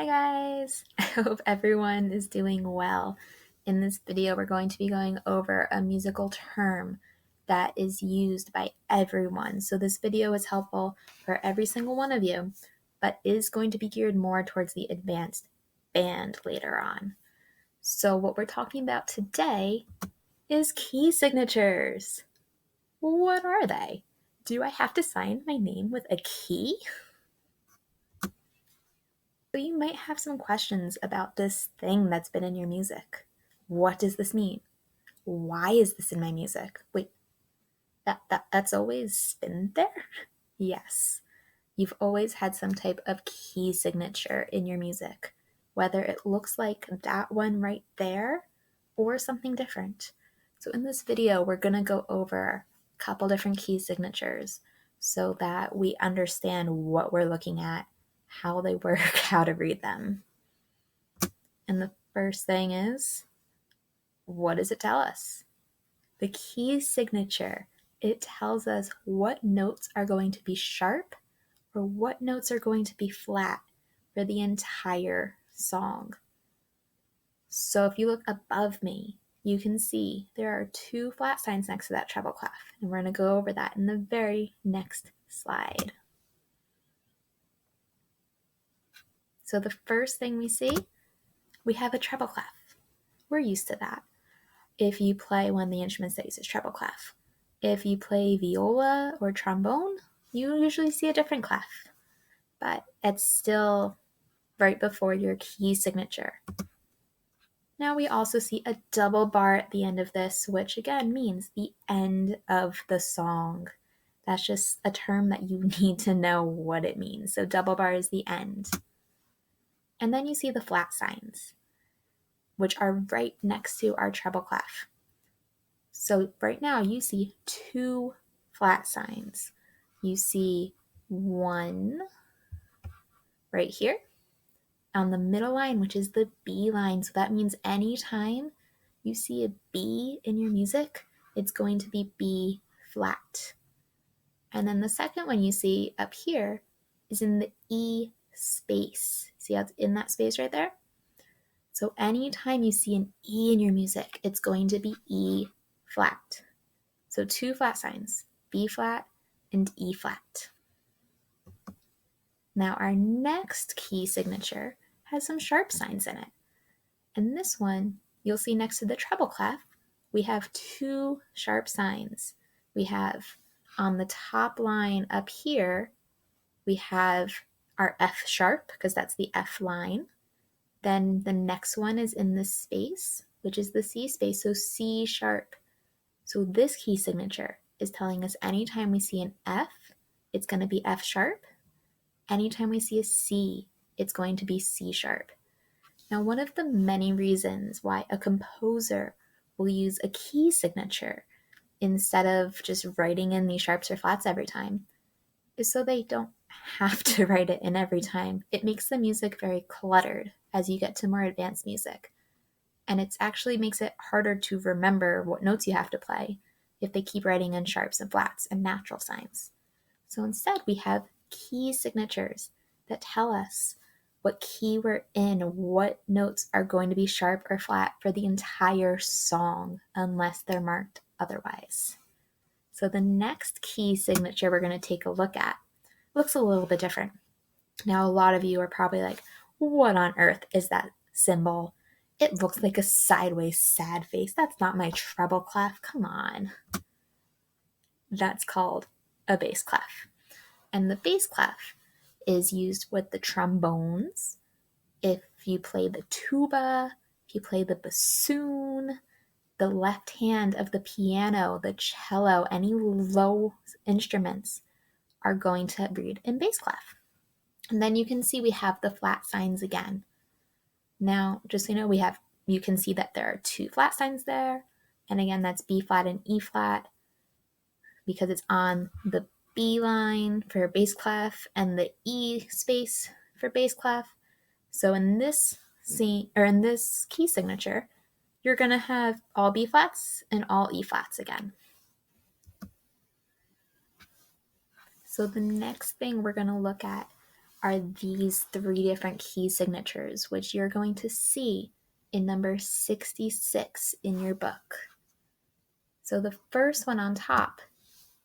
Hi guys! I hope everyone is doing well. In this video, we're going to be going over a musical term that is used by everyone. So this video is helpful for every single one of you, but is going to be geared more towards the advanced band later on. So what we're talking about today is key signatures. What are they? Do I have to sign my name with a key? So you might have some questions about this thing that's been in your music. What does this mean? Why is this in my music? Wait, that's always been there? Yes. You've always had some type of key signature in your music, whether it looks like that one right there or something different. So in this video, we're going to go over a couple different key signatures so that we understand what we're looking at, how they work, how to read them. And the first thing is, what does it tell us? The key signature, it tells us what notes are going to be sharp or what notes are going to be flat for the entire song. So if you look above me, you can see there are two flat signs next to that treble clef, and we're going to go over that in the very next slide. So the first thing we see, we have a treble clef. We're used to that. If you play one of the instruments that uses treble clef. If you play viola or trombone, you usually see a different clef, but it's still right before your key signature. Now we also see a double bar at the end of this, which again means the end of the song. That's just a term that you need to know what it means. So double bar is the end. And then you see the flat signs, which are right next to our treble clef. So right now you see two flat signs. You see one right here on the middle line, which is the B line. So that means anytime you see a B in your music, it's going to be B flat. And then the second one you see up here is in the E space. See how it's in that space right there? So anytime you see an E in your music, it's going to be E flat. So two flat signs, B flat and E flat. Now our next key signature has some sharp signs in it. And this one, you'll see next to the treble clef, we have two sharp signs. We have on the top line up here, we have our F sharp, because that's the F line. Then the next one is in this space, which is the C space, so C sharp. So this key signature is telling us anytime we see an F, it's going to be F sharp. Anytime we see a C, it's going to be C sharp. Now, one of the many reasons why a composer will use a key signature instead of just writing in these sharps or flats every time is so they don't have to write it in every time. It makes the music very cluttered as you get to more advanced music. And it actually makes it harder to remember what notes you have to play if they keep writing in sharps and flats and natural signs. So instead, we have key signatures that tell us what key we're in, what notes are going to be sharp or flat for the entire song, unless they're marked otherwise. So the next key signature we're going to take a look at looks a little bit different. Now, a lot of you are probably like, what on earth is that symbol? It looks like a sideways sad face. That's not my treble clef. Come on. That's called a bass clef. And the bass clef is used with the trombones. If you play the tuba, if you play the bassoon, the left hand of the piano, the cello, any low instruments are going to read in bass clef. And then you can see we have the flat signs again. Now, just so you know, you can see that there are two flat signs there. And again, that's B flat and E flat because it's on the B line for bass clef and the E space for bass clef. So in this key signature, you're going to have all B flats and all E flats again. So the next thing we're going to look at are these 3 different key signatures, which you're going to see in number 66 in your book. So the first one on top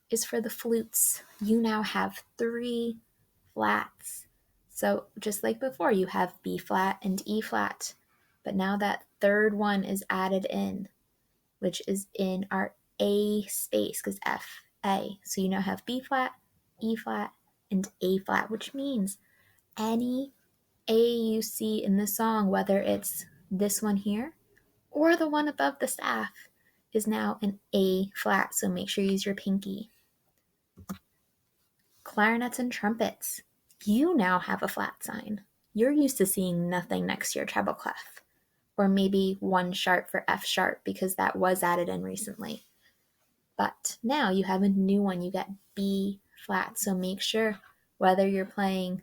is for the flutes. You now have 3 flats. So just like before, you have B flat and E flat, but now that third one is added in, which is in our A space, because F, A. So you now have B flat, E flat, and A flat, which means any A you see in the song, whether it's this one here or the one above the staff, is now an A flat. So make sure you use your pinky. Clarinets and trumpets, you now have a flat sign. You're used to seeing nothing next to your treble clef, or maybe 1 sharp for F sharp because that was added in recently. But now you have a new one, you get B flat. So make sure whether you're playing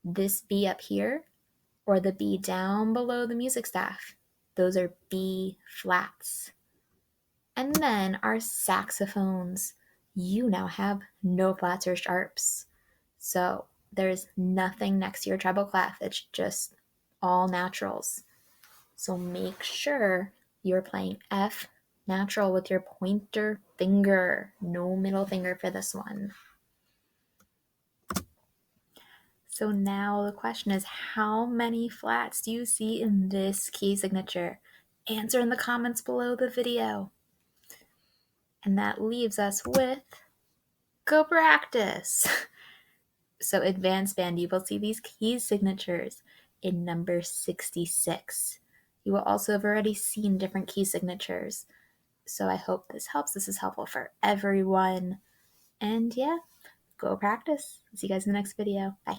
this B up here or the B down below the music staff, those are B flats. And then our saxophones, you now have no flats or sharps. So there's nothing next to your treble clef. It's just all naturals. So make sure you're playing F natural with your pointer finger. No middle finger for this one. So now the question is, how many flats do you see in this key signature? Answer in the comments below the video. And that leaves us with go practice. So advanced band, you will see these key signatures in number 66. You will also have already seen different key signatures. So I hope this helps. This is helpful for everyone. And yeah, go practice. See you guys in the next video. Bye.